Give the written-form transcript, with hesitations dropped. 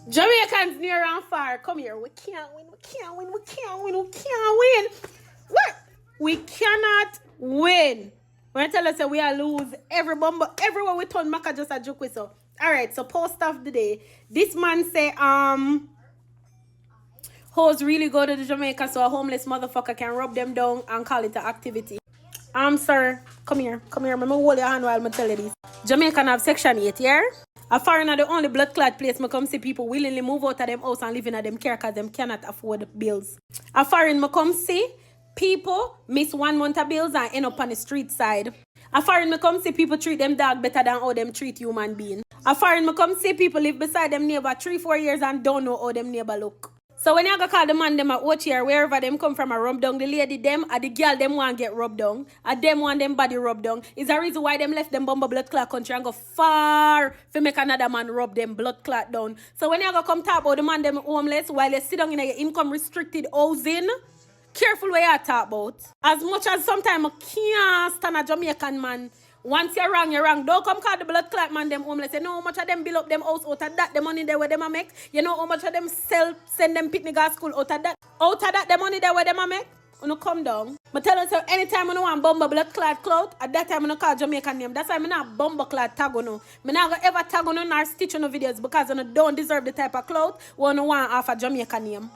Jamaicans near and far, come here. We can't win, we can't win, we can't win, we can't win. What? We cannot win. When I tell us that we are lose every bomber, everywhere we turn Maka just a joke with so. Alright, so post of the day. This man say, hoes really go to the Jamaica so a homeless motherfucker can rub them down and call it an activity. Sir, come here. Come here. Let me hold your hand while I tell you this. Jamaica have section 8, yeah? A foreigner the only blood clot place me come see people willingly move out of them house and live in them care because them cannot afford bills. A foreign me come see people miss 1 month of bills and end up on the street side. A foreign me come see people treat them dog better than how them treat human being. A foreign me come see people live beside them neighbor 3-4 years and don't know how them neighbor look. So when you go call the man them at watch here, wherever them come from a rub down, the lady them or the girl them want get rubbed down, or them want them body rubbed down, is a reason why them left them bumble blood clot country and go far to make another man rub them blood clot down. So when you go come talk about the man them homeless while you sit down in your income restricted housing, careful what you talk about. As much as sometimes I can't stand a Jamaican man. Once you're wrong, you're wrong. Don't come call the blood clot man them homeless. You know how much of them build up them house out of that, the money there where them a make? You know how much of them send them picnic at school out of that? Out of that, the money there where them a make? You know, come down. But tell us, anytime I want bumble blood clot clout, at that time I call Jamaican name. That's why I'm not bumble clot tag on. I'm not ever tag on or stitch on videos because I don't deserve the type of clout when I want off a Jamaican name.